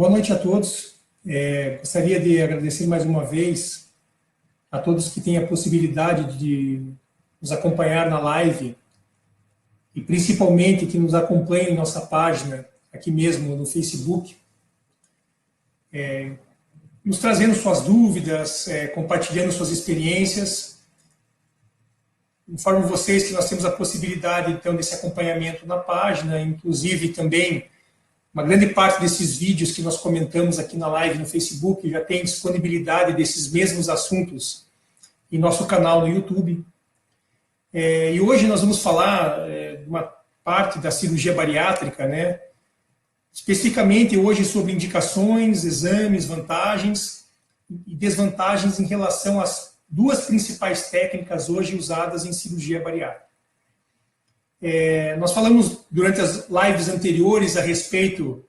Boa noite a todos. Gostaria de agradecer mais uma vez a todos que têm a possibilidade de nos acompanhar na live e principalmente que nos acompanhem em nossa página, aqui mesmo no Facebook, nos trazendo suas dúvidas, compartilhando suas experiências. Informo vocês que nós temos a possibilidade, então, desse acompanhamento na página, inclusive também uma grande parte desses vídeos que nós comentamos aqui na live no Facebook já tem disponibilidade desses mesmos assuntos em nosso canal no YouTube. E hoje nós vamos falar de uma parte da cirurgia bariátrica, né? Especificamente hoje sobre indicações, exames, vantagens e desvantagens em relação às duas principais técnicas hoje usadas em cirurgia bariátrica. Nós falamos durante as lives anteriores a respeito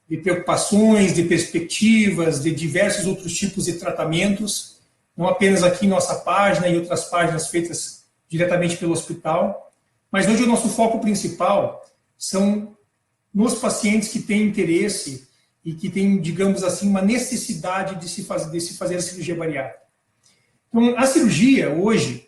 de preocupações, de perspectivas, de diversos outros tipos de tratamentos, não apenas aqui em nossa página e outras páginas feitas diretamente pelo hospital, mas hoje o nosso foco principal são nos pacientes que têm interesse e que têm, digamos assim, uma necessidade de se fazer a cirurgia bariátrica. Então, a cirurgia hoje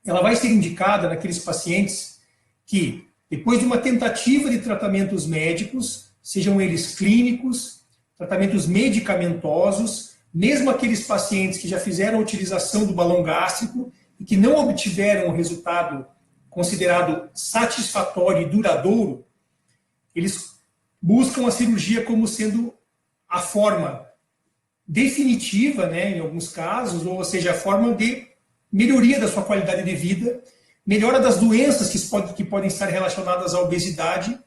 ela vai ser indicada naqueles pacientes que, depois de uma tentativa de tratamentos médicos, sejam eles clínicos, tratamentos medicamentosos, mesmo aqueles pacientes que já fizeram a utilização do balão gástrico e que não obtiveram o resultado considerado satisfatório e duradouro, eles buscam a cirurgia como sendo a forma definitiva, né, em alguns casos, ou seja, a forma de melhoria da sua qualidade de vida, melhora das doenças que podem estar relacionadas à obesidade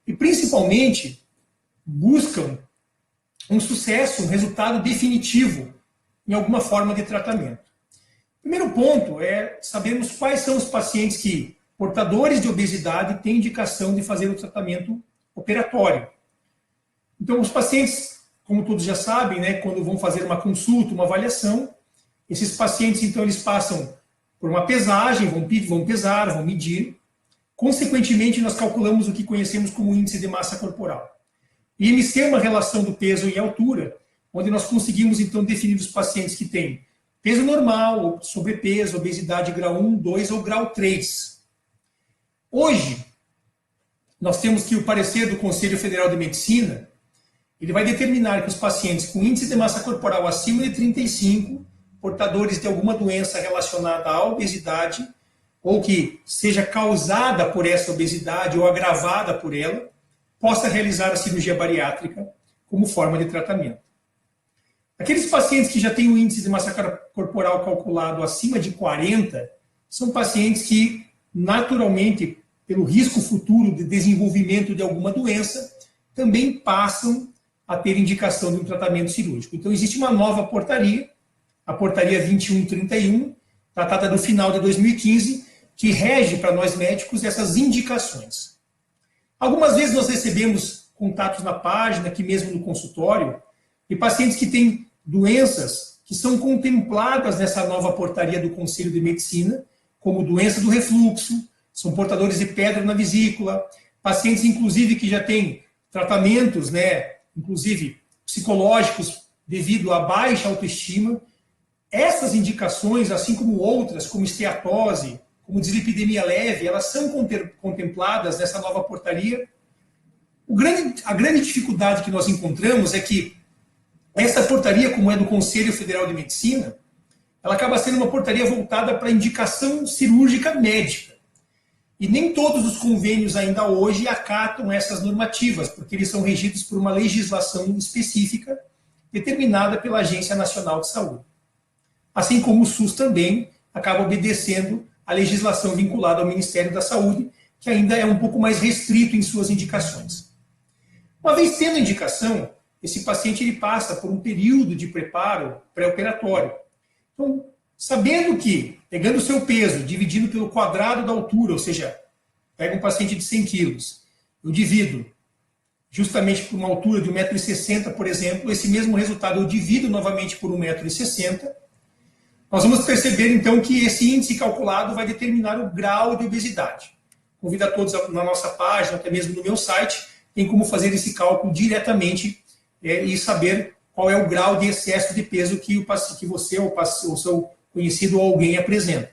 e, principalmente, buscam um sucesso, um resultado definitivo em alguma forma de tratamento. O primeiro ponto é sabermos quais são os pacientes que, portadores de obesidade, têm indicação de fazer o tratamento operatório. Então, os pacientes, como todos já sabem, né, quando vão fazer uma consulta, uma avaliação, esses pacientes, então, eles passam por uma pesagem, vão pesar, vão medir. Consequentemente, nós calculamos o que conhecemos como índice de massa corporal. IMC é uma relação do peso e altura, onde nós conseguimos, então, definir os pacientes que têm peso normal, sobrepeso, obesidade grau 1, 2 ou grau 3. Hoje, nós temos que o parecer do Conselho Federal de Medicina, ele vai determinar que os pacientes com índice de massa corporal acima de 35, portadores de alguma doença relacionada à obesidade, ou que seja causada por essa obesidade ou agravada por ela, possa realizar a cirurgia bariátrica como forma de tratamento. Aqueles pacientes que já têm o índice de massa corporal calculado acima de 40, são pacientes que, naturalmente, pelo risco futuro de desenvolvimento de alguma doença, também passam a ter indicação de um tratamento cirúrgico. Então, existe uma nova portaria, a portaria 2131, datada do final de 2015, que rege para nós médicos essas indicações. Algumas vezes nós recebemos contatos na página, aqui mesmo no consultório, de pacientes que têm doenças que são contempladas nessa nova portaria do Conselho de Medicina, como doença do refluxo, são portadores de pedra na vesícula, pacientes, inclusive, que já têm tratamentos, né, inclusive psicológicos, devido à baixa autoestima. Essas indicações, assim como outras, como esteatose, como dislipidemia leve, elas são contempladas nessa nova portaria. A grande dificuldade que nós encontramos é que essa portaria, como é do Conselho Federal de Medicina, ela acaba sendo uma portaria voltada para indicação cirúrgica médica. E nem todos os convênios ainda hoje acatam essas normativas, porque eles são regidos por uma legislação específica determinada pela Agência Nacional de Saúde. Assim como o SUS também acaba obedecendo à legislação vinculada ao Ministério da Saúde, que ainda é um pouco mais restrito em suas indicações. Uma vez tendo a indicação, esse paciente ele passa por um período de preparo pré-operatório. Então, sabendo que, pegando o seu peso, dividindo pelo quadrado da altura, ou seja, pega um paciente de 100 quilos, eu divido justamente por uma altura de 1,60 m, por exemplo, esse mesmo resultado eu divido novamente por 1,60 m, nós vamos perceber, então, que esse índice calculado vai determinar o grau de obesidade. Convido a todos na nossa página, até mesmo no meu site, tem como fazer esse cálculo diretamente e saber qual é o grau de excesso de peso que você ou o seu conhecido ou alguém apresenta.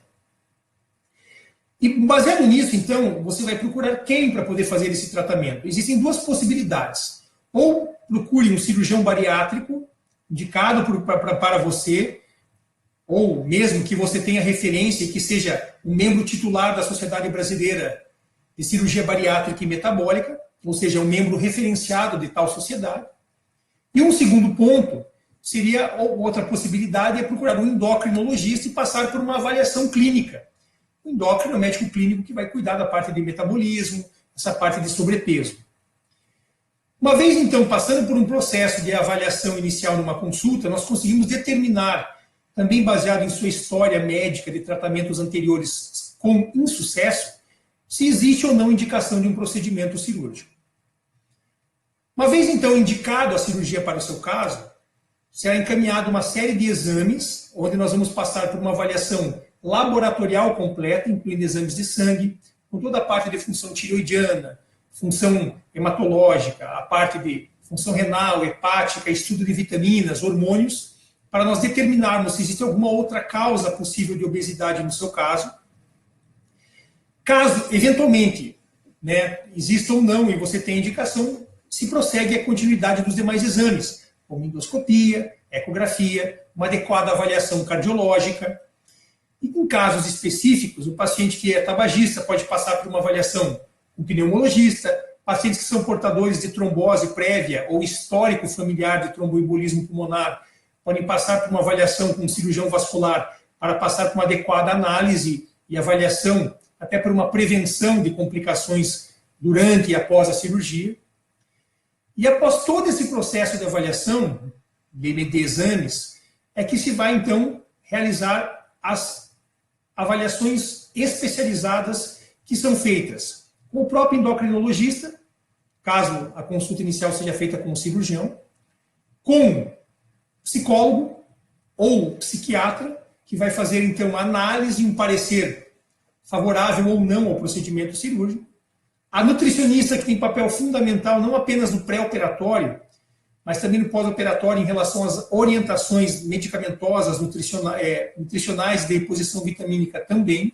E baseado nisso, então, você vai procurar quem para poder fazer esse tratamento. Existem duas possibilidades. Ou procure um cirurgião bariátrico indicado para você, ou mesmo que você tenha referência e que seja um membro titular da Sociedade Brasileira de Cirurgia Bariátrica e Metabólica, ou seja, um membro referenciado de tal sociedade. E um segundo ponto seria, outra possibilidade, é procurar um endocrinologista e passar por uma avaliação clínica. O endócrino é o médico clínico que vai cuidar da parte de metabolismo, essa parte de sobrepeso. Uma vez, então, passando por um processo de avaliação inicial numa consulta, nós conseguimos determinar, também baseado em sua história médica de tratamentos anteriores com insucesso, se existe ou não indicação de um procedimento cirúrgico. Uma vez, então, indicado a cirurgia para o seu caso, será encaminhada uma série de exames, onde nós vamos passar por uma avaliação laboratorial completa, incluindo exames de sangue, com toda a parte de função tireoidiana, função hematológica, a parte de função renal, hepática, estudo de vitaminas, hormônios, para nós determinarmos se existe alguma outra causa possível de obesidade no seu caso. Caso, eventualmente, exista ou não, e você tenha indicação, se prossegue a continuidade dos demais exames, como endoscopia, ecografia, uma adequada avaliação cardiológica. E em casos específicos, o paciente que é tabagista pode passar por uma avaliação com pneumologista, pacientes que são portadores de trombose prévia ou histórico familiar de tromboembolismo pulmonar podem passar por uma avaliação com um cirurgião vascular para passar por uma adequada análise e avaliação, até por uma prevenção de complicações durante e após a cirurgia. E após todo esse processo de avaliação, de exames, é que se vai, então, realizar as avaliações especializadas que são feitas com o próprio endocrinologista, caso a consulta inicial seja feita com o cirurgião, com psicólogo ou psiquiatra, que vai fazer, então, a análise e um parecer favorável ou não ao procedimento cirúrgico, a nutricionista, que tem papel fundamental não apenas no pré-operatório, mas também no pós-operatório em relação às orientações medicamentosas, nutricionais de reposição vitamínica também.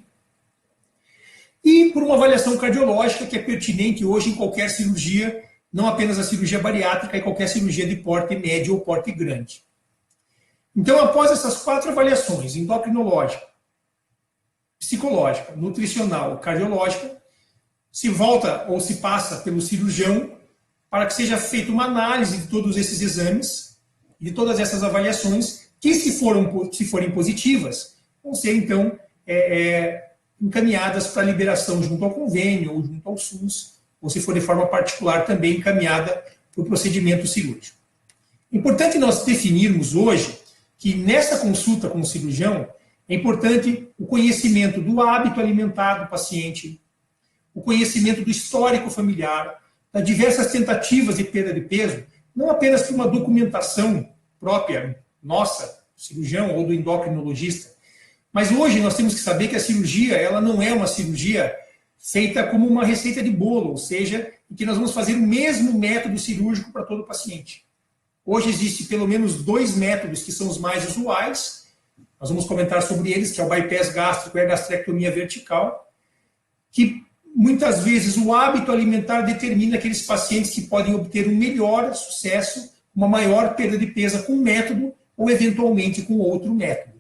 E por uma avaliação cardiológica que é pertinente hoje em qualquer cirurgia, não apenas a cirurgia bariátrica, e qualquer cirurgia de porte médio ou porte grande. Então, após essas 4 avaliações, endocrinológica, psicológica, nutricional e cardiológica, se volta ou se passa pelo cirurgião para que seja feita uma análise de todos esses exames, de todas essas avaliações, que se forem positivas, vão ser, então, encaminhadas para liberação junto ao convênio ou junto ao SUS, ou se for de forma particular também encaminhada para o procedimento cirúrgico. Importante nós definirmos hoje que nessa consulta com o cirurgião é importante o conhecimento do hábito alimentar do paciente, o conhecimento do histórico familiar, das diversas tentativas de perda de peso, não apenas por uma documentação própria nossa, do cirurgião ou do endocrinologista, mas hoje nós temos que saber que a cirurgia ela não é uma cirurgia feita como uma receita de bolo, ou seja, em que nós vamos fazer o mesmo método cirúrgico para todo paciente. Hoje existe pelo menos 2 métodos que são os mais usuais, nós vamos comentar sobre eles, que é o bypass gástrico e a gastrectomia vertical, que muitas vezes o hábito alimentar determina aqueles pacientes que podem obter um melhor sucesso, uma maior perda de peso com um método ou eventualmente com outro método.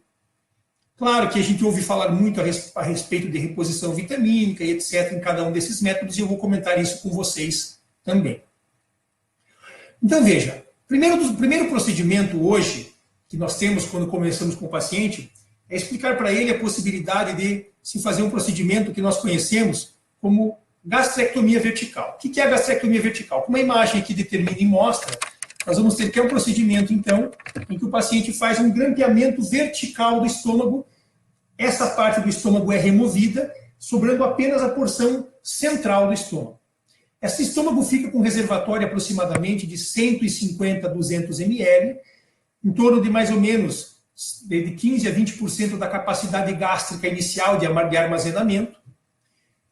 Claro que a gente ouve falar muito a respeito de reposição vitamínica e etc. em cada um desses métodos e eu vou comentar isso com vocês também. Então veja, o primeiro procedimento hoje que nós temos quando começamos com o paciente é explicar para ele a possibilidade de se fazer um procedimento que nós conhecemos como gastrectomia vertical. O que é a gastrectomia vertical? Como a imagem aqui determina e mostra, nós vamos ter que é um procedimento, então, em que o paciente faz um grampeamento vertical do estômago, essa parte do estômago é removida, sobrando apenas a porção central do estômago. Esse estômago fica com um reservatório aproximadamente de 150 a 200 ml, em torno de mais ou menos de 15 a 20% da capacidade gástrica inicial de armazenamento.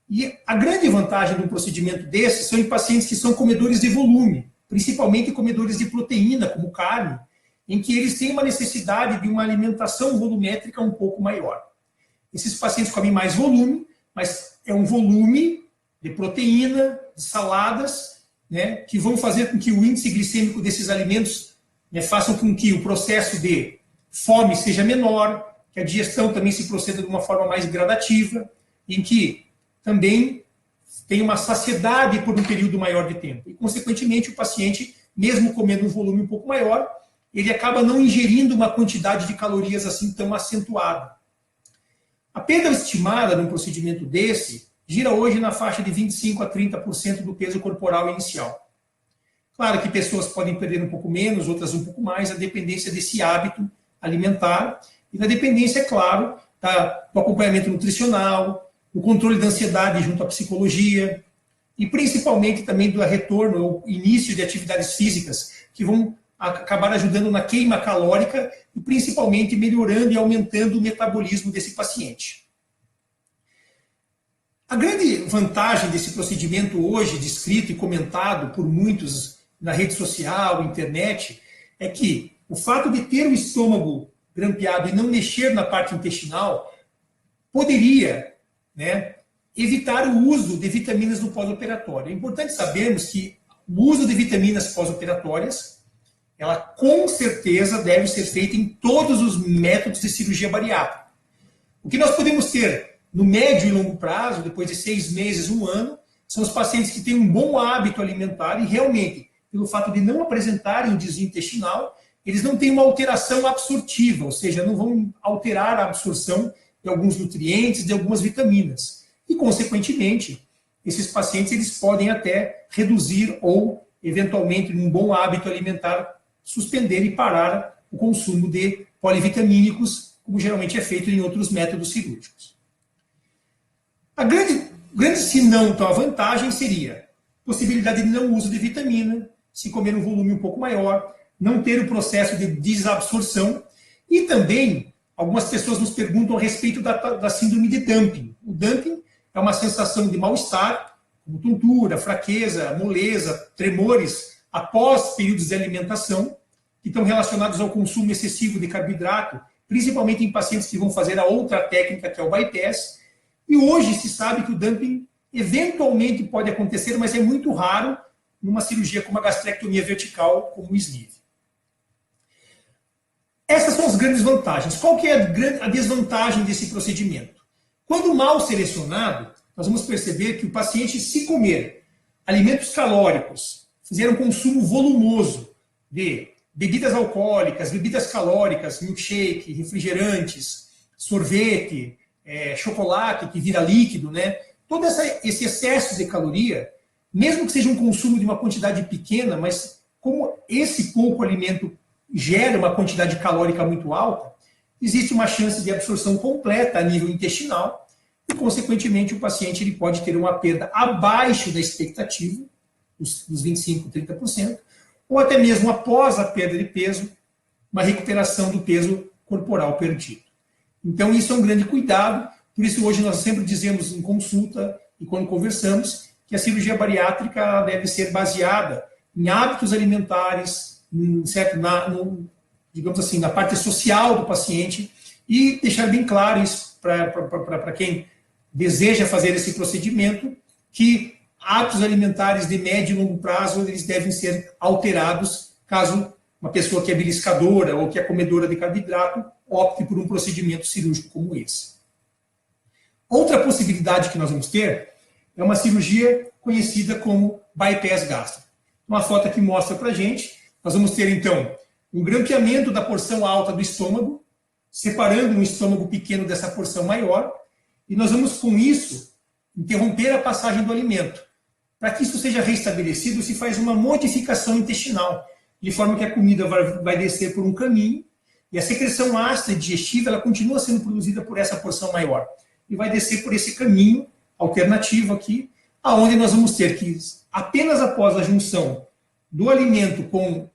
E a grande vantagem de um procedimento desse são em pacientes que são comedores de volume, principalmente comedores de proteína, como carne, em que eles têm uma necessidade de uma alimentação volumétrica um pouco maior. Esses pacientes comem mais volume, mas é um volume de proteína, de saladas, né, que vão fazer com que o índice glicêmico desses alimentos, né, façam com que o processo de fome seja menor, que a digestão também se proceda de uma forma mais gradativa, em que também tem uma saciedade por um período maior de tempo. E, consequentemente, o paciente, mesmo comendo um volume um pouco maior, ele acaba não ingerindo uma quantidade de calorias assim tão acentuada. A perda estimada num procedimento desse gira hoje na faixa de 25% a 30% do peso corporal inicial. Claro que pessoas podem perder um pouco menos, outras um pouco mais, a dependência desse hábito alimentar e da dependência, é claro, do acompanhamento nutricional, do controle da ansiedade junto à psicologia e principalmente também do retorno ou início de atividades físicas que vão acabar ajudando na queima calórica e principalmente melhorando e aumentando o metabolismo desse paciente. A grande vantagem desse procedimento hoje, descrito e comentado por muitos na rede social, internet, é que o fato de ter o estômago grampeado e não mexer na parte intestinal poderia, né, evitar o uso de vitaminas no pós-operatório. É importante sabermos que o uso de vitaminas pós-operatórias, ela com certeza deve ser feita em todos os métodos de cirurgia bariátrica. O que nós podemos ter no médio e longo prazo, depois de 6 meses, 1 ano, são os pacientes que têm um bom hábito alimentar e realmente, pelo fato de não apresentarem o desvio intestinal, eles não têm uma alteração absortiva, ou seja, não vão alterar a absorção de alguns nutrientes, de algumas vitaminas. E, consequentemente, esses pacientes eles podem até reduzir ou, eventualmente, num bom hábito alimentar, suspender e parar o consumo de polivitamínicos, como geralmente é feito em outros métodos cirúrgicos. A grande se não, então, a vantagem seria a possibilidade de não uso de vitamina, se comer um volume um pouco maior, não ter o processo de desabsorção e também algumas pessoas nos perguntam a respeito da síndrome de dumping. O dumping é uma sensação de mal-estar, como tontura, fraqueza, moleza, tremores, após períodos de alimentação, que estão relacionados ao consumo excessivo de carboidrato, principalmente em pacientes que vão fazer a outra técnica, que é o bypass. E hoje se sabe que o dumping eventualmente pode acontecer, mas é muito raro numa cirurgia como a gastrectomia vertical, como o sleeve. Essas são as grandes vantagens. Qual que é a desvantagem desse procedimento? Quando mal selecionado, nós vamos perceber que o paciente, se comer alimentos calóricos, fizer um consumo volumoso de bebidas alcoólicas, bebidas calóricas, milkshake, refrigerantes, sorvete, chocolate que vira líquido, né? Todo esse excesso de caloria, mesmo que seja um consumo de uma quantidade pequena, mas como esse pouco alimento gera uma quantidade calórica muito alta, existe uma chance de absorção completa a nível intestinal e, consequentemente, o paciente ele pode ter uma perda abaixo da expectativa, dos 25%, 30%, ou até mesmo após a perda de peso, uma recuperação do peso corporal perdido. Então, isso é um grande cuidado, por isso hoje nós sempre dizemos em consulta e quando conversamos que a cirurgia bariátrica deve ser baseada em hábitos alimentares, certo? Digamos assim, na parte social do paciente e deixar bem claro isso para quem deseja fazer esse procedimento, que hábitos alimentares de médio e longo prazo eles devem ser alterados caso uma pessoa que é beliscadora ou que é comedora de carboidrato opte por um procedimento cirúrgico como esse. Outra possibilidade que nós vamos ter é uma cirurgia conhecida como bypass gástrico. Uma foto aqui mostra para a gente. Nós vamos ter, então, um grampeamento da porção alta do estômago, separando um estômago pequeno dessa porção maior, e nós vamos, com isso, interromper a passagem do alimento. Para que isso seja restabelecido, se faz uma modificação intestinal, de forma que a comida vai descer por um caminho, e a secreção ácida e digestiva ela continua sendo produzida por essa porção maior, e vai descer por esse caminho alternativo aqui, aonde nós vamos ter que, apenas após a junção do alimento com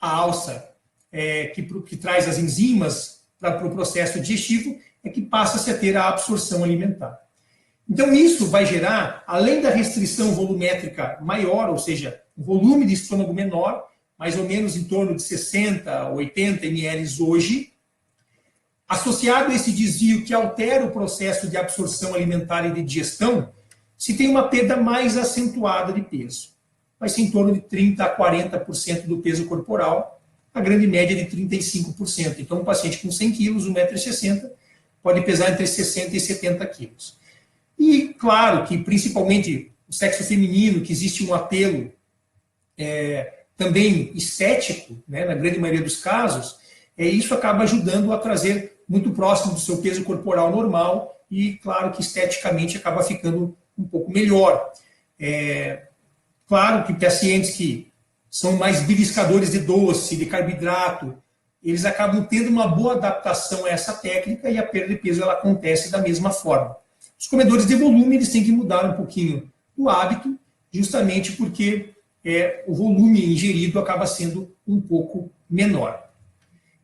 a alça, que traz as enzimas para o processo digestivo, é que passa-se a ter a absorção alimentar. Então, isso vai gerar, além da restrição volumétrica maior, ou seja, um volume de estômago menor, mais ou menos em torno de 60, 80 ml hoje, associado a esse desvio que altera o processo de absorção alimentar e de digestão, se tem uma perda mais acentuada de peso. Vai ser em torno de 30% a 40% do peso corporal, a grande média de 35%. Então, um paciente com 100 quilos, 1,60 m, pode pesar entre 60 e 70 quilos. E, claro, que principalmente o sexo feminino, que existe um apelo também estético, né, na grande maioria dos casos, isso acaba ajudando a trazer muito próximo do seu peso corporal normal e, claro, que esteticamente acaba ficando um pouco melhor. Claro que pacientes que são mais beliscadores de doce, de carboidrato, eles acabam tendo uma boa adaptação a essa técnica e a perda de peso ela acontece da mesma forma. Os comedores de volume eles têm que mudar um pouquinho o hábito, justamente porque o volume ingerido acaba sendo um pouco menor.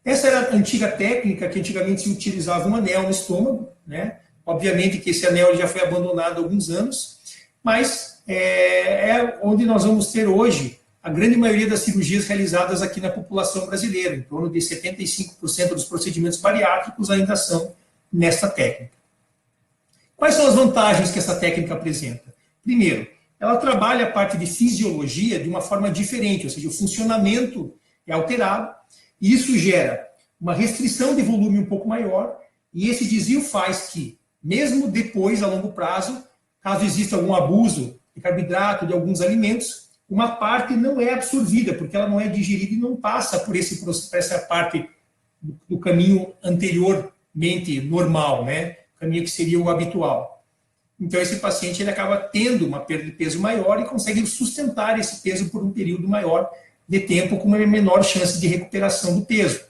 Essa era a antiga técnica que antigamente se utilizava um anel no estômago, né? Obviamente que esse anel já foi abandonado há alguns anos, mas é onde nós vamos ter hoje a grande maioria das cirurgias realizadas aqui na população brasileira. Em torno de 75% dos procedimentos bariátricos ainda são nessa técnica. Quais são as vantagens que essa técnica apresenta? Primeiro, ela trabalha a parte de fisiologia de uma forma diferente, ou seja, o funcionamento é alterado, e isso gera uma restrição de volume um pouco maior, e esse desvio faz que, mesmo depois, a longo prazo, caso exista algum abuso de carboidrato, de alguns alimentos, uma parte não é absorvida, porque ela não é digerida e não passa por essa parte do caminho anteriormente normal, né? O caminho que seria o habitual. Então, esse paciente ele acaba tendo uma perda de peso maior e consegue sustentar esse peso por um período maior de tempo, com uma menor chance de recuperação do peso.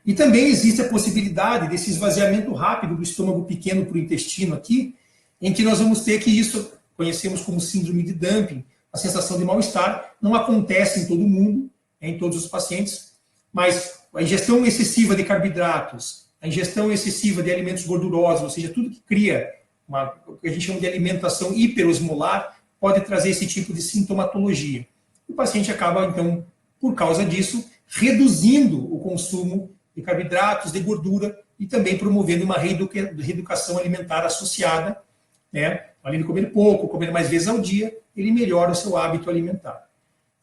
E também existe a possibilidade desse esvaziamento rápido do estômago pequeno para o intestino aqui, em que nós vamos ter que isso, conhecemos como síndrome de dumping, a sensação de mal-estar, não acontece em todo mundo, em todos os pacientes, mas a ingestão excessiva de carboidratos, a ingestão excessiva de alimentos gordurosos, ou seja, tudo que cria o que a gente chama de alimentação hiperosmolar, pode trazer esse tipo de sintomatologia. O paciente acaba, então, por causa disso, reduzindo o consumo de carboidratos, de gordura, e também promovendo uma reeducação alimentar associada, né? Além de comer pouco, comer mais vezes ao dia, ele melhora o seu hábito alimentar.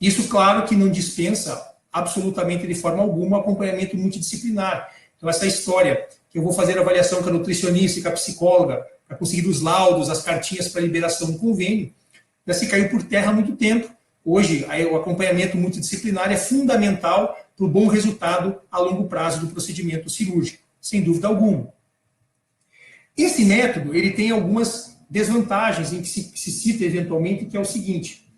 Isso, claro, que não dispensa absolutamente de forma alguma o acompanhamento multidisciplinar. Então, essa história que eu vou fazer a avaliação com a nutricionista e com a psicóloga para conseguir os laudos, as cartinhas para liberação do convênio, já se caiu por terra há muito tempo. Hoje, o acompanhamento multidisciplinar é fundamental para o bom resultado a longo prazo do procedimento cirúrgico, sem dúvida alguma. Esse método ele tem algumas desvantagens em que se cita eventualmente, que é o seguinte.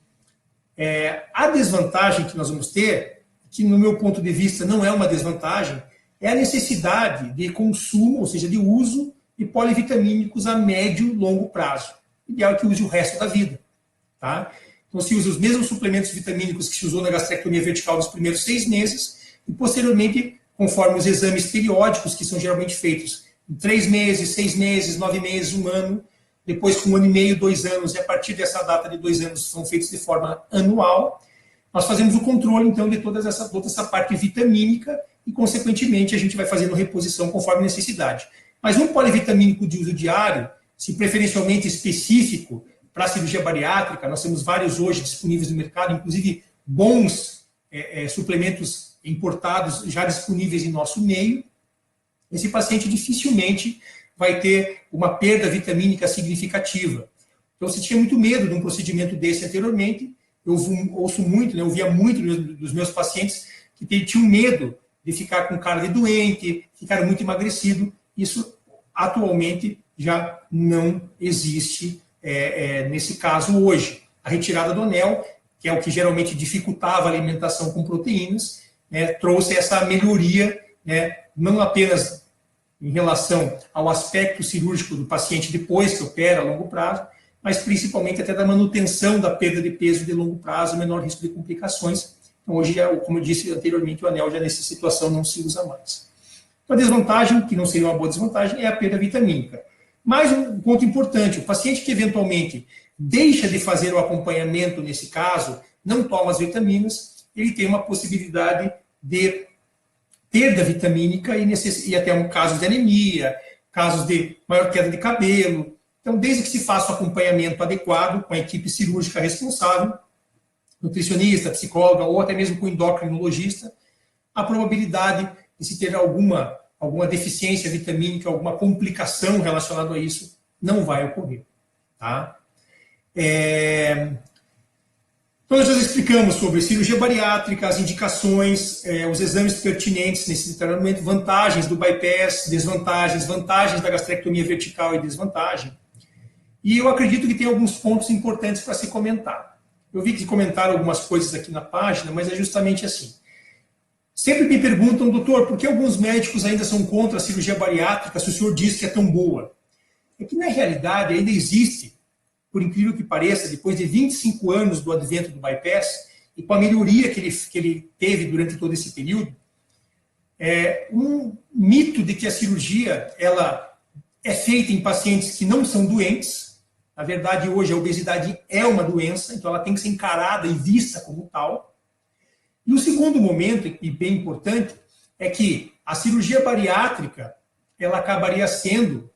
A desvantagem que nós vamos ter, que no meu ponto de vista não é uma desvantagem, é a necessidade de consumo, ou seja, de uso de polivitamínicos a médio e longo prazo. O ideal é que use o resto da vida. Tá? Então, se usa os mesmos suplementos vitamínicos que se usou na gastrectomia vertical nos primeiros 6 meses, e posteriormente, conforme os exames periódicos, que são geralmente feitos em 3 meses, 6 meses, 9 meses, 1 ano, depois com 1 ano e meio, 2 anos, e a partir dessa data de 2 anos são feitos de forma anual, nós fazemos o controle, então, de toda essa parte vitamínica e, consequentemente, a gente vai fazendo reposição conforme necessidade. Mas um polivitamínico de uso diário, se preferencialmente específico para a cirurgia bariátrica, nós temos vários hoje disponíveis no mercado, inclusive bons suplementos importados já disponíveis em nosso meio, esse paciente dificilmente vai ter uma perda vitamínica significativa. Então, se tinha muito medo de um procedimento desse anteriormente, eu ouço muito, né, eu via muito dos meus pacientes que tinham medo de ficar com cara de doente, ficar muito emagrecido. Isso, atualmente, já não existe nesse caso hoje. A retirada do anel, que é o que geralmente dificultava a alimentação com proteínas, né, trouxe essa melhoria, né, não apenas em relação ao aspecto cirúrgico do paciente depois que opera a longo prazo, mas principalmente até da manutenção da perda de peso de longo prazo, menor risco de complicações. Então, hoje, como eu disse anteriormente, o anel já nessa situação não se usa mais. Então, a desvantagem, que não seria uma boa desvantagem, é a perda vitamínica. Mais um ponto importante, o paciente que eventualmente deixa de fazer o acompanhamento nesse caso, não toma as vitaminas, ele tem uma possibilidade de perda vitamínica e até casos de anemia, casos de maior queda de cabelo. Então, desde que se faça o acompanhamento adequado com a equipe cirúrgica responsável, nutricionista, psicóloga ou até mesmo com endocrinologista, a probabilidade de se ter alguma deficiência vitamínica, alguma complicação relacionada a isso, não vai ocorrer. Tá? Então, nós já explicamos sobre cirurgia bariátrica, as indicações, os exames pertinentes nesse tratamento, vantagens do bypass, desvantagens, vantagens da gastrectomia vertical e desvantagem. E eu acredito que tem alguns pontos importantes para se comentar. Eu vi que comentaram algumas coisas aqui na página, mas é justamente assim. Sempre me perguntam, doutor, por que alguns médicos ainda são contra a cirurgia bariátrica se o senhor diz que é tão boa? É que, na realidade, ainda existe, por incrível que pareça, depois de 25 anos do advento do bypass, e com a melhoria que ele teve durante todo esse período, um mito de que a cirurgia ela é feita em pacientes que não são doentes. Na verdade, hoje a obesidade é uma doença, então ela tem que ser encarada e vista como tal. E o segundo momento, e bem importante, é que a cirurgia bariátrica ela acabaria sendo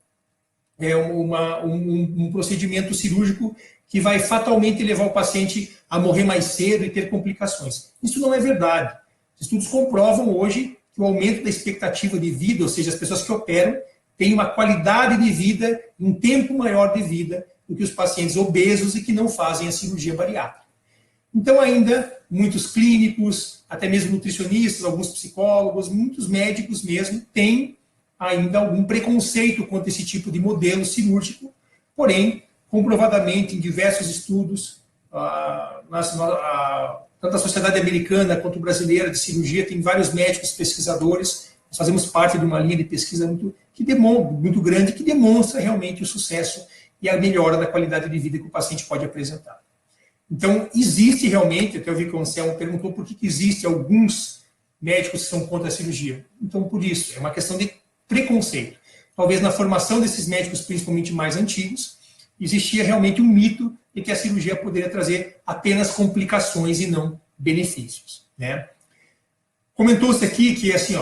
um procedimento cirúrgico que vai fatalmente levar o paciente a morrer mais cedo e ter complicações. Isso não é verdade. Estudos comprovam hoje que o aumento da expectativa de vida, ou seja, as pessoas que operam, têm uma qualidade de vida, um tempo maior de vida do que os pacientes obesos e que não fazem a cirurgia bariátrica. Então, ainda, muitos clínicos, até mesmo nutricionistas, alguns psicólogos, muitos médicos mesmo, têm ainda algum preconceito contra esse tipo de modelo cirúrgico, porém, comprovadamente, em diversos estudos, tanto a Sociedade Americana quanto a Brasileira de Cirurgia, tem vários médicos pesquisadores, nós fazemos parte de uma linha de pesquisa muito grande, que demonstra realmente o sucesso e a melhora da qualidade de vida que o paciente pode apresentar. Então, existe realmente, até eu vi que o Anselmo perguntou por que existe alguns médicos que são contra a cirurgia. Então, por isso, é uma questão de preconceito. Talvez na formação desses médicos, principalmente mais antigos, existia realmente um mito de que a cirurgia poderia trazer apenas complicações e não benefícios. Né? Comentou-se aqui que, assim,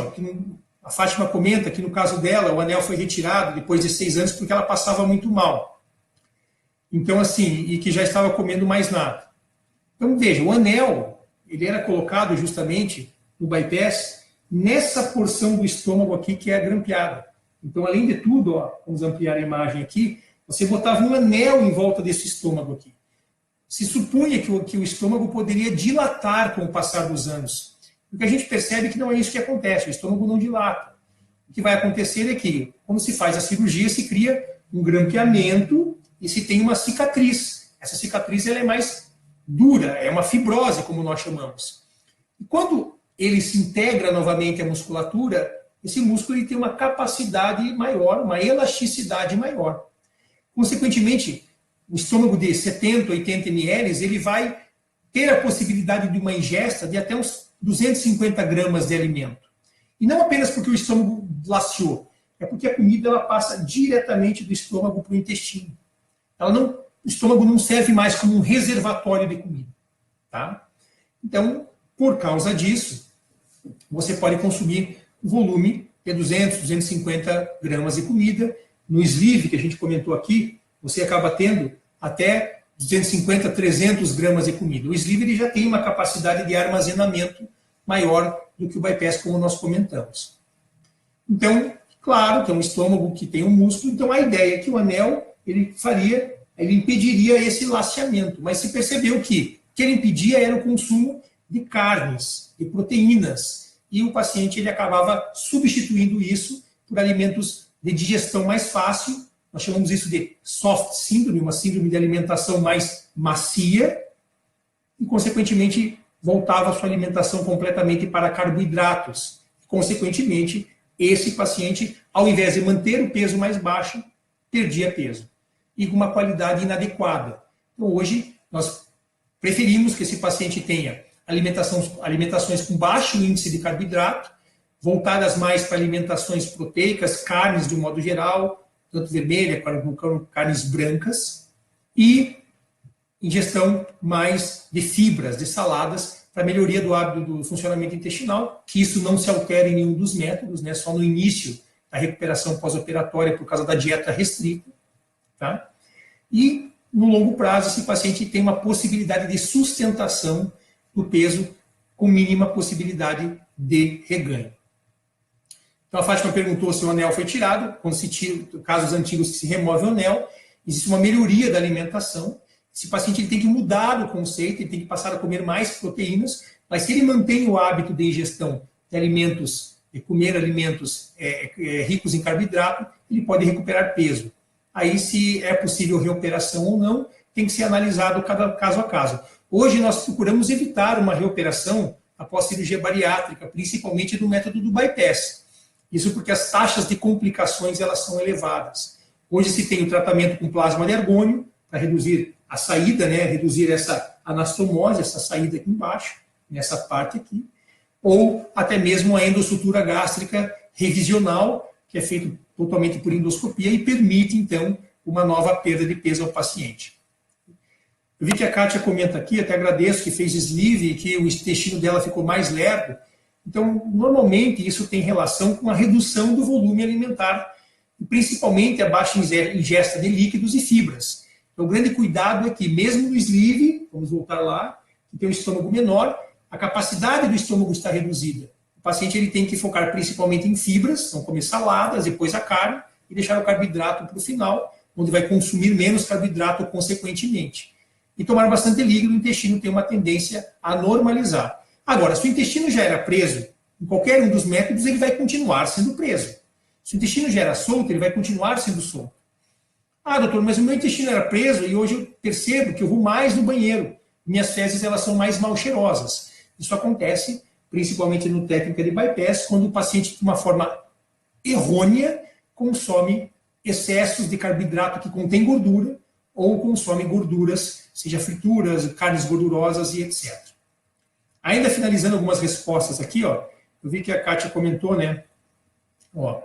a Fátima comenta que no caso dela, o anel foi retirado depois de 6 anos porque ela passava muito mal. Então, assim, e que já estava comendo mais nada. Então, veja, o anel, ele era colocado justamente no bypass nessa porção do estômago aqui que é grampeada. Então, além de tudo, vamos ampliar a imagem aqui, você botava um anel em volta desse estômago aqui. Se supunha que o estômago poderia dilatar com o passar dos anos. O que a gente percebe é que não é isso que acontece, o estômago não dilata. O que vai acontecer é que, quando se faz a cirurgia, se cria um grampeamento e se tem uma cicatriz. Essa cicatriz ela é mais dura, é uma fibrose, como nós chamamos. E quando ele se integra novamente à musculatura, esse músculo ele tem uma capacidade maior, uma elasticidade maior. Consequentemente, o estômago de 70, 80 ml, ele vai ter a possibilidade de uma ingesta de até uns 250 gramas de alimento. E não apenas porque o estômago laceou, é porque a comida ela passa diretamente do estômago para o intestino. O estômago não serve mais como um reservatório de comida. Tá? Então, por causa disso, você pode consumir o volume de 200, 250 gramas de comida. No sleeve, que a gente comentou aqui, você acaba tendo até 250, 300 gramas de comida. O sleeve ele já tem uma capacidade de armazenamento maior do que o bypass, como nós comentamos. Então, claro que é um estômago que tem um músculo, então a ideia é que o anel ele impediria esse laceamento, mas se percebeu que o que ele impedia era o consumo de carnes, de proteínas, e o paciente ele acabava substituindo isso por alimentos de digestão mais fácil. Nós chamamos isso de soft síndrome, uma síndrome de alimentação mais macia, e, consequentemente, voltava a sua alimentação completamente para carboidratos. Consequentemente, esse paciente, ao invés de manter o peso mais baixo, perdia peso, e com uma qualidade inadequada. Então, hoje, nós preferimos que esse paciente tenha alimentações com baixo índice de carboidrato, voltadas mais para alimentações proteicas, carnes de um modo geral, tanto vermelha quanto carnes brancas, e ingestão mais de fibras, de saladas, para melhoria do hábito do funcionamento intestinal, que isso não se altera em nenhum dos métodos, né, só no início da recuperação pós-operatória por causa da dieta restrita. Tá? E, no longo prazo, esse paciente tem uma possibilidade de sustentação do peso com mínima possibilidade de reganho. Então, a Fátima perguntou se o anel foi tirado. Quando se tira, casos antigos que se remove o anel, existe uma melhoria da alimentação. Esse paciente ele tem que mudar o conceito, ele tem que passar a comer mais proteínas, mas se ele mantém o hábito de ingestão de alimentos, de comer alimentos ricos em carboidrato, ele pode recuperar peso. Aí, se é possível reoperação ou não, tem que ser analisado cada caso a caso. Hoje, nós procuramos evitar uma reoperação após cirurgia bariátrica, principalmente do método do bypass. Isso porque as taxas de complicações elas são elevadas. Hoje se tem o tratamento com plasma de argônio, para reduzir a saída, né, reduzir essa anastomose, essa saída aqui embaixo, nessa parte aqui, ou até mesmo a endossutura gástrica revisional, que é feito totalmente por endoscopia e permite, então, uma nova perda de peso ao paciente. Eu vi que a Kátia comenta aqui, até agradeço, que fez sleeve e que o intestino dela ficou mais lerdo. Então, normalmente, isso tem relação com a redução do volume alimentar, e principalmente a baixa ingesta de líquidos e fibras. Então, o grande cuidado é que, mesmo no sleeve, vamos voltar lá, que tem um estômago menor, a capacidade do estômago está reduzida. O paciente ele tem que focar principalmente em fibras, então comer saladas, depois a carne, e deixar o carboidrato para o final, onde vai consumir menos carboidrato consequentemente. E tomar bastante líquido, o intestino tem uma tendência a normalizar. Agora, se o intestino já era preso, em qualquer um dos métodos, ele vai continuar sendo preso. Se o intestino já era solto, ele vai continuar sendo solto. Ah, doutor, mas o meu intestino era preso e hoje eu percebo que eu vou mais no banheiro. Minhas fezes elas são mais mal cheirosas. Isso acontece principalmente no técnica de bypass, quando o paciente, de uma forma errônea, consome excessos de carboidrato que contém gordura ou consome gorduras, seja frituras, carnes gordurosas e etc. Ainda finalizando algumas respostas aqui, ó, eu vi que a Kátia comentou, né? Ó,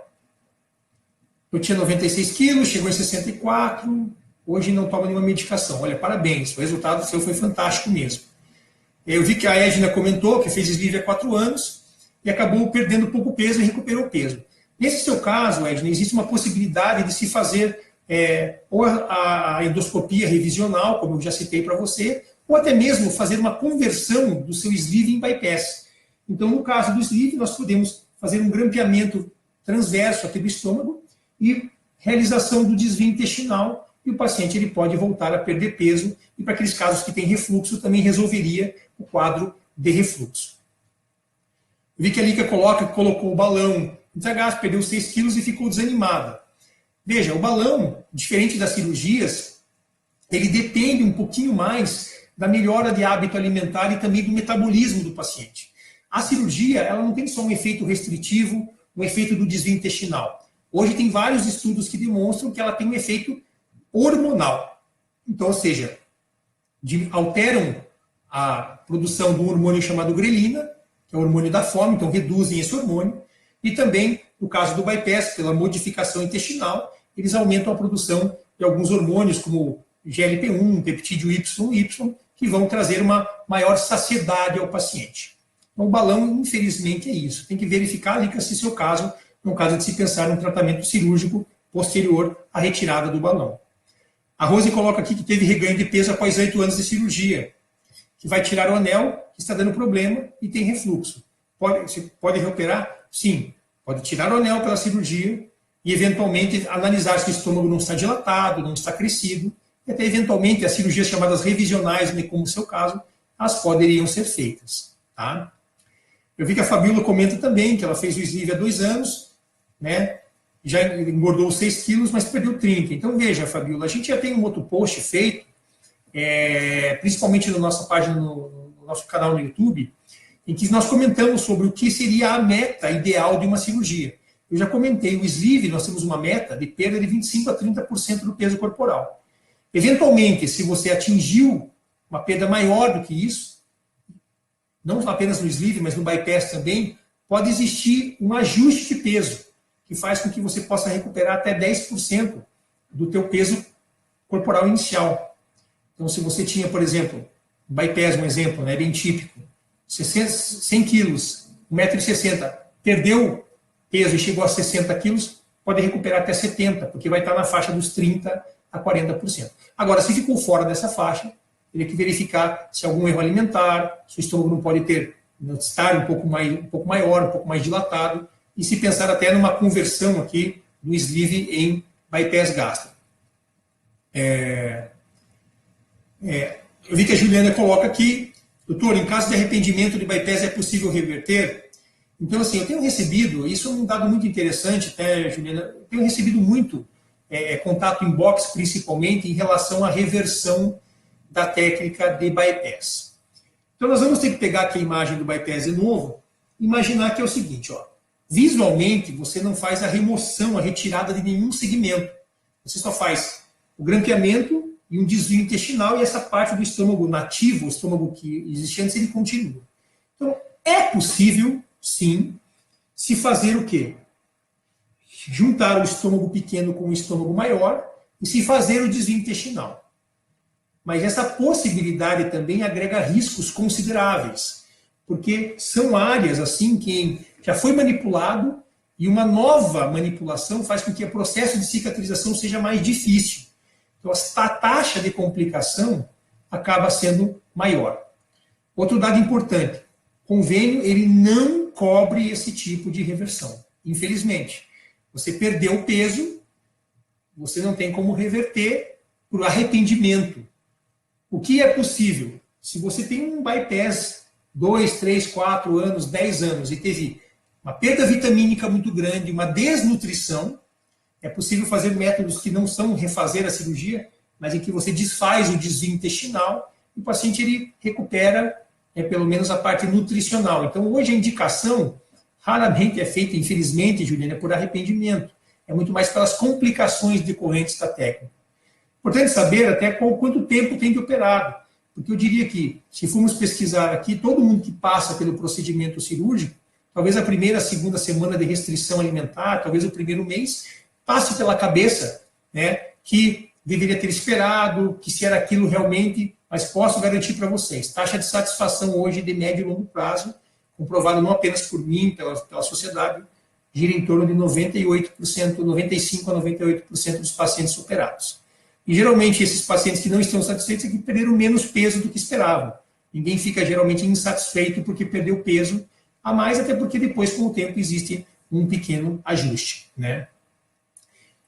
eu tinha 96 quilos, chegou em 64, hoje não toma nenhuma medicação. Olha, parabéns, o resultado seu foi fantástico mesmo. Eu vi que a Edna comentou que fez sleeve há 4 anos e acabou perdendo pouco peso e recuperou o peso. Nesse seu caso, Edna, existe uma possibilidade de se fazer ou a endoscopia revisional, como eu já citei para você, ou até mesmo fazer uma conversão do seu sleeve em bypass. Então, no caso do sleeve, nós podemos fazer um grampeamento transverso aqui do estômago e realização do desvio intestinal, e o paciente ele pode voltar a perder peso, e para aqueles casos que tem refluxo, também resolveria o quadro de refluxo. Eu vi que a Líca colocou o balão intragás, perdeu 6 quilos e ficou desanimada. Veja, o balão, diferente das cirurgias, ele depende um pouquinho mais da melhora de hábito alimentar e também do metabolismo do paciente. A cirurgia, ela não tem só um efeito restritivo, um efeito do desvio intestinal. Hoje tem vários estudos que demonstram que ela tem um efeito hormonal. Então, ou seja, alteram a produção do hormônio chamado grelina, que é o hormônio da fome, então reduzem esse hormônio, e também, no caso do bypass, pela modificação intestinal, eles aumentam a produção de alguns hormônios, como GLP-1, peptídeo YY, que vão trazer uma maior saciedade ao paciente. Então, o balão, infelizmente, é isso. Tem que verificar ali se seu caso, no caso de se pensar num tratamento cirúrgico posterior à retirada do balão. A Rose coloca aqui que teve reganho de peso após 8 anos de cirurgia, que vai tirar o anel, que está dando problema e tem refluxo. Pode reoperar? Sim. Pode tirar o anel pela cirurgia e, eventualmente, analisar se o estômago não está dilatado, não está crescido, e até, eventualmente, as cirurgias chamadas revisionais, como o seu caso, elas poderiam ser feitas. Tá? Eu vi que a Fabíola comenta também que ela fez o sleeve há 2 anos, né? Já engordou 6 quilos, mas perdeu 30. Então, veja, Fabíola, a gente já tem um outro post feito, principalmente na nossa página, no nosso canal no YouTube, em que nós comentamos sobre o que seria a meta ideal de uma cirurgia. Eu já comentei, o sleeve, nós temos uma meta de perda de 25% a 30% do peso corporal. Eventualmente, se você atingiu uma perda maior do que isso, não apenas no sleeve, mas no bypass também, pode existir um ajuste de peso, que faz com que você possa recuperar até 10% do teu peso corporal inicial. Então, se você tinha, por exemplo, bypass, um exemplo, né, bem típico, 100 quilos, 1,60 m, perdeu peso e chegou a 60 quilos, pode recuperar até 70, porque vai estar na faixa dos 30% a 40%. Agora, se ficou fora dessa faixa, teria que verificar se algum erro alimentar, se o estômago não pode estar um pouco maior, um pouco mais dilatado, e se pensar até numa conversão aqui do sleeve em bypass gástrico. Eu vi que a Juliana coloca aqui, doutor, em caso de arrependimento de bypass é possível reverter? Então, assim, eu tenho recebido, isso é um dado muito interessante, até, Juliana, eu tenho recebido muito contato em box, principalmente, em relação à reversão da técnica de bypass. Então, nós vamos ter que pegar aqui a imagem do bypass de novo, imaginar que é o seguinte, ó, visualmente, você não faz a remoção, a retirada de nenhum segmento. Você só faz o grampeamento e um desvio intestinal, e essa parte do estômago nativo, o estômago que existia antes, ele continua. Então, é possível, sim, se fazer o quê? Juntar o estômago pequeno com o estômago maior e se fazer o desvio intestinal. Mas essa possibilidade também agrega riscos consideráveis, porque são áreas assim que já foi manipulado e uma nova manipulação faz com que o processo de cicatrização seja mais difícil. Então, a taxa de complicação acaba sendo maior. Outro dado importante, o convênio ele não cobre esse tipo de reversão, infelizmente. Você perdeu o peso, você não tem como reverter por arrependimento. O que é possível? Se você tem um bypass 2, 3, 4 anos, 10 anos e teve uma perda vitamínica muito grande, uma desnutrição, é possível fazer métodos que não são refazer a cirurgia, mas em que você desfaz o desvio intestinal e o paciente ele recupera pelo menos a parte nutricional. Então, hoje a indicação raramente é feita, infelizmente, Juliana, por arrependimento. É muito mais pelas complicações decorrentes da técnica. Importante saber até quanto tempo tem de operado. Porque eu diria que, se formos pesquisar aqui, todo mundo que passa pelo procedimento cirúrgico, talvez a primeira, a segunda semana de restrição alimentar, talvez o primeiro mês, passe pela cabeça, né, que deveria ter esperado, que se era aquilo realmente, mas posso garantir para vocês, taxa de satisfação hoje de médio e longo prazo, comprovado não apenas por mim, pela sociedade, gira em torno de 98%, 95% a 98% dos pacientes superados. E geralmente esses pacientes que não estão satisfeitos é que perderam menos peso do que esperavam. Ninguém fica geralmente insatisfeito porque perdeu peso a mais, até porque depois, com o tempo, existe um pequeno ajuste, né?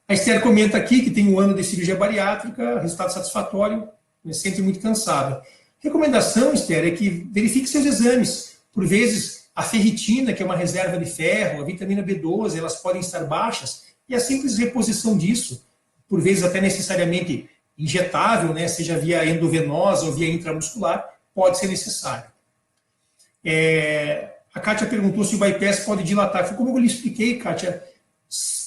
A Esther comenta aqui que tem um ano de cirurgia bariátrica, resultado satisfatório, mas sente muito cansada. Recomendação, Esther, é que verifique seus exames. Por vezes, a ferritina, que é uma reserva de ferro, a vitamina B12, elas podem estar baixas, e a simples reposição disso, por vezes até necessariamente injetável, né, seja via endovenosa ou via intramuscular, pode ser necessário. A Kátia perguntou se o bypass pode dilatar. Como eu lhe expliquei, Kátia,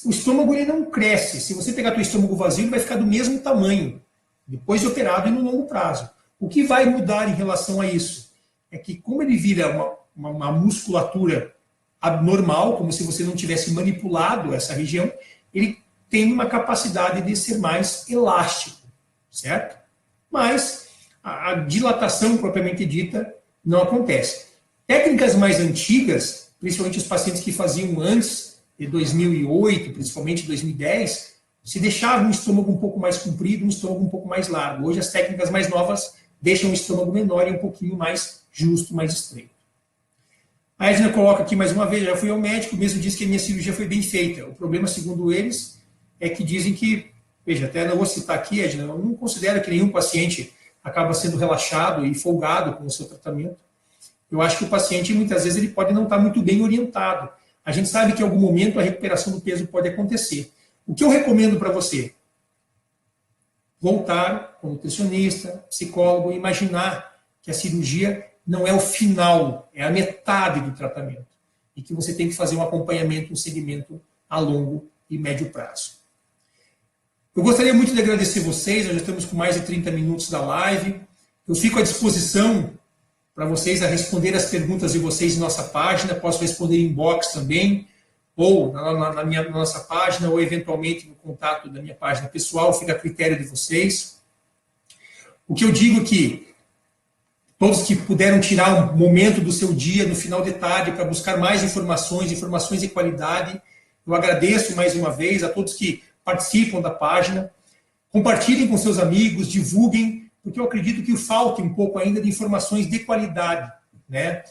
o estômago ele não cresce. Se você pegar o estômago vazio, ele vai ficar do mesmo tamanho, depois de operado e no longo prazo. O que vai mudar em relação a isso? É que como ele vira uma musculatura abnormal, como se você não tivesse manipulado essa região, ele tem uma capacidade de ser mais elástico, certo? Mas a dilatação propriamente dita não acontece. Técnicas mais antigas, principalmente os pacientes que faziam antes de 2008, principalmente 2010, se deixava um estômago um pouco mais comprido, um estômago um pouco mais largo. Hoje as técnicas mais novas deixam o estômago menor e um pouquinho mais justo, mais estreito. A Edna coloca aqui mais uma vez, já fui ao médico, mesmo disse que a minha cirurgia foi bem feita. O problema, segundo eles, é que dizem que, veja, até não vou citar aqui, Edna, eu não considero que nenhum paciente acaba sendo relaxado e folgado com o seu tratamento. Eu acho que o paciente, muitas vezes, ele pode não estar muito bem orientado. A gente sabe que em algum momento a recuperação do peso pode acontecer. O que eu recomendo para você? Voltar com nutricionista, psicólogo, imaginar que a cirurgia não é o final, é a metade do tratamento. E que você tem que fazer um acompanhamento, um segmento a longo e médio prazo. Eu gostaria muito de agradecer vocês, nós já estamos com mais de 30 minutos da live. Eu fico à disposição para vocês a responder as perguntas de vocês em nossa página, posso responder em inbox também, ou na nossa página, ou eventualmente no contato da minha página pessoal, fica a critério de vocês. O que eu digo é que todos que puderam tirar um momento do seu dia, no final de tarde, para buscar mais informações de qualidade, eu agradeço mais uma vez a todos que participam da página. Compartilhem com seus amigos, divulguem, porque eu acredito que falta um pouco ainda de informações de qualidade, né?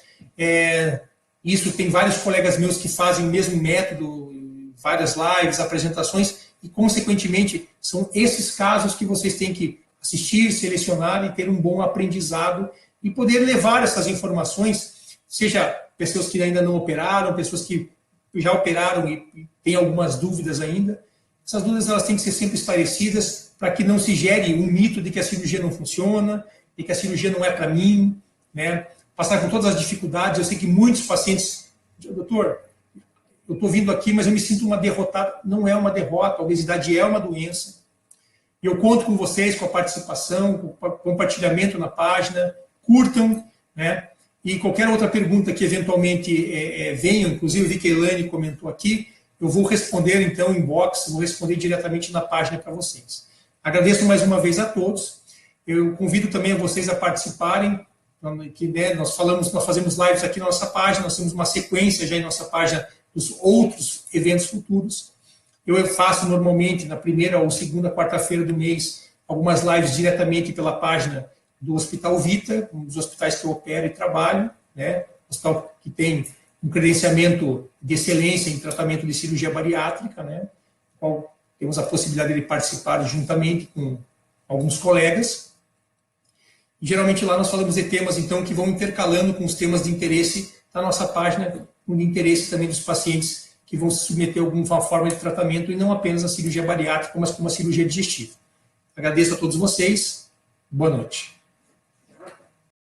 Isso tem vários colegas meus que fazem o mesmo método, várias lives, apresentações, e, consequentemente, são esses casos que vocês têm que assistir, selecionar e ter um bom aprendizado e poder levar essas informações, seja pessoas que ainda não operaram, pessoas que já operaram e têm algumas dúvidas ainda. Essas dúvidas elas têm que ser sempre esclarecidas para que não se gere um mito de que a cirurgia não funciona, de que a cirurgia não é para mim, né? Passar com todas as dificuldades. Eu sei que muitos pacientes, doutor, eu estou vindo aqui, mas eu me sinto uma derrotada. Não é uma derrota, a obesidade é uma doença. Eu conto com vocês, com a participação, com o compartilhamento na página, curtam, né? E qualquer outra pergunta que eventualmente venha, inclusive eu vi que a Elaine comentou aqui, eu vou responder então em inbox, vou responder diretamente na página para vocês. Agradeço mais uma vez a todos. Eu convido também a vocês a participarem, que, né, nós fazemos lives aqui na nossa página, nós temos uma sequência já em nossa página dos outros eventos futuros. Eu faço normalmente na primeira ou segunda quarta-feira do mês algumas lives diretamente pela página do Hospital Vita, um dos hospitais que eu opero e trabalho, né? Hospital que tem um credenciamento de excelência em tratamento de cirurgia bariátrica, né? Qual temos a possibilidade de participar juntamente com alguns colegas. E, geralmente lá nós falamos de temas então que vão intercalando com os temas de interesse da nossa página, com de interesse também dos pacientes que vão se submeter a alguma forma de tratamento e não apenas a cirurgia bariátrica, mas como a cirurgia digestiva. Agradeço a todos vocês. Boa noite.